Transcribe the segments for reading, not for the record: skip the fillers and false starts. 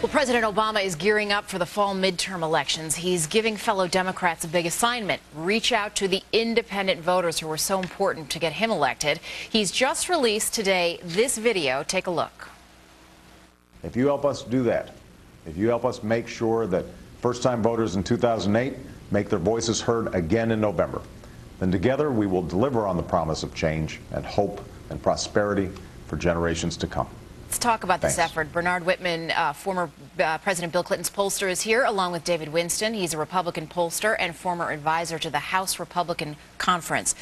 Well, President Obama is gearing up for the fall midterm elections. He's giving fellow Democrats a big assignment: reach out to the independent voters who are so important to get him elected. He's just released today this video. Take a look. If you help us do that, if you help us make sure that first-time voters in 2008 make their voices heard again in November, then together we will deliver on the promise of change and hope and prosperity for generations to come. Let's talk about this effort. Bernard Whitman, former President Bill Clinton's pollster, is here, along with David Winston. He's a Republican pollster and former advisor to the House Republican Conference.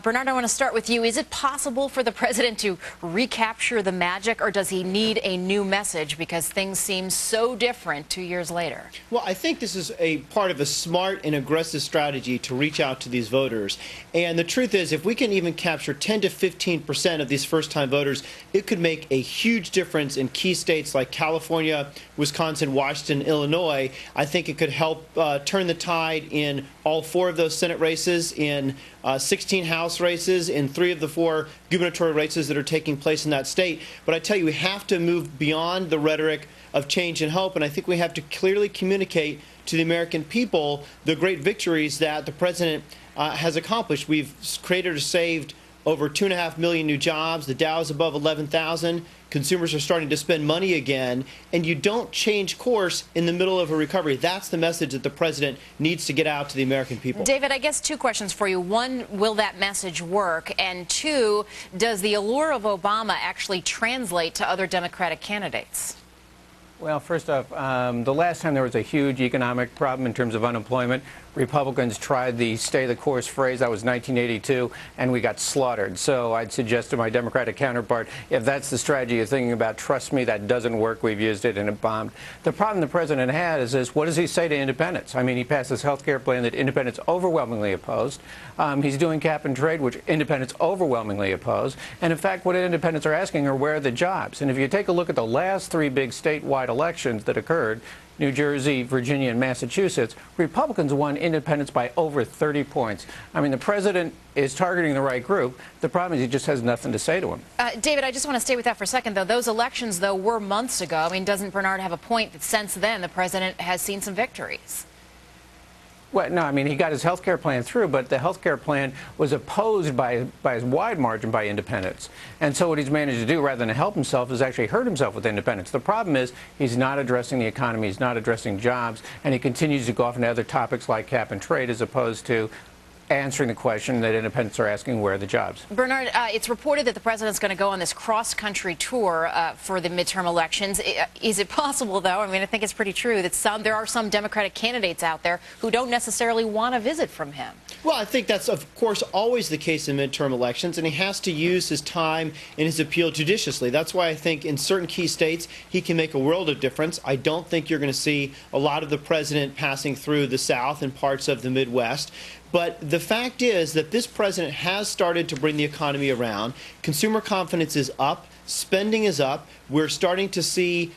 Bernard, I want to start with you. Is it possible for the president to recapture the magic, or does he need a new message because things seem so different 2 years later? Well, I think this is a part of a smart and aggressive strategy to reach out to these voters. And the truth is, if we can even capture 10 to 15% of these first-time voters, it could make a huge difference in key states like California, Wisconsin, Washington, Illinois. I think it could help turn the tide in all 4 of those Senate races, in 16 House races, in 3 of the 4 gubernatorial races that are taking place in that state. But I tell you, we have to move beyond the rhetoric of change and hope, and I think we have to clearly communicate to the American people the great victories that the president has accomplished. We've created or saved over 2.5 million new jobs. The Dow is above 11,000. Consumers are starting to spend money again. And you don't change course in the middle of a recovery. That's the message that the president needs to get out to the American people. David, I guess 2 questions for you. 1, will that message work? And 2, does the allure of Obama actually translate to other Democratic candidates? Well, first off, the last time there was a huge economic problem in terms of unemployment, Republicans tried the stay-the-course phrase. That was 1982, and we got slaughtered. So I'd suggest to my Democratic counterpart, if that's the strategy you're thinking about, trust me, that doesn't work. We've used it, and it bombed. The problem the president had is this: what does he say to independents? I mean, he passed this health care plan that independents overwhelmingly opposed. He's doing cap and trade, which independents overwhelmingly oppose. And in fact, what independents are asking are, where are the jobs? And if you take a look at the last 3 big statewide elections that occurred, New Jersey, Virginia, and Massachusetts, Republicans won independents by over 30 points. I mean, the president is targeting the right group. The problem is he just has nothing to say to them. David, I just want to stay with that for a second, though. Those elections, though, were months ago. I mean, doesn't Bernard have a point that since then the president has seen some victories? Well, no, I mean, he got his health care plan through, but the health care plan was opposed by a wide margin by independents. And so what he's managed to do, rather than help himself, is actually hurt himself with independents. The problem is he's not addressing the economy, he's not addressing jobs, and he continues to go off into other topics like cap and trade as opposed to answering the question that independents are asking, where are the jobs? Bernard, it's reported that the president's going to go on this cross-country tour for the midterm elections. Is it possible, though? I mean, I think it's pretty true that there are some Democratic candidates out there who don't necessarily want a visit from him. Well, I think that's, of course, always the case in midterm elections, and he has to use his time and his appeal judiciously. That's why I think in certain key states he can make a world of difference. I don't think you're going to see a lot of the president passing through the South and parts of the Midwest. But the fact is that this president has started to bring the economy around. Consumer confidence is up. Spending is up. We're starting to see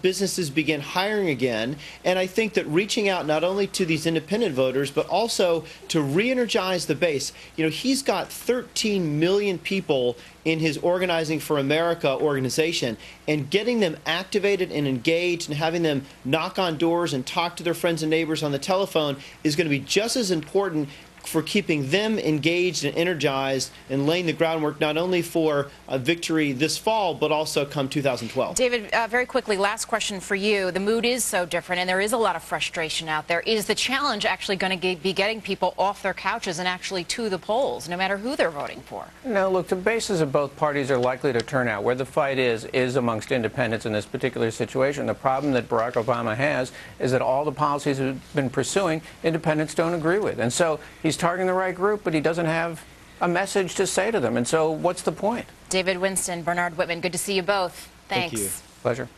businesses begin hiring again. And I think that reaching out not only to these independent voters, but also to re-energize the base. You know, he's got 13 million people in his Organizing for America organization, and getting them activated and engaged and having them knock on doors and talk to their friends and neighbors on the telephone is going to be just as important for keeping them engaged and energized and laying the groundwork not only for a victory this fall, but also come 2012. David, very quickly, last question for you. The mood is so different, and there is a lot of frustration out there. Is the challenge actually going to be getting people off their couches and actually to the polls, no matter who they're voting for? No, look, the bases of both parties are likely to turn out. Where the fight is amongst independents in this particular situation. The problem that Barack Obama has is that all the policies he's been pursuing, independents don't agree with. And so he's targeting the right group, but he doesn't have a message to say to them. And so what's the point? David Winston, Bernard Whitman, good to see you both. Thanks. Thank you. Pleasure.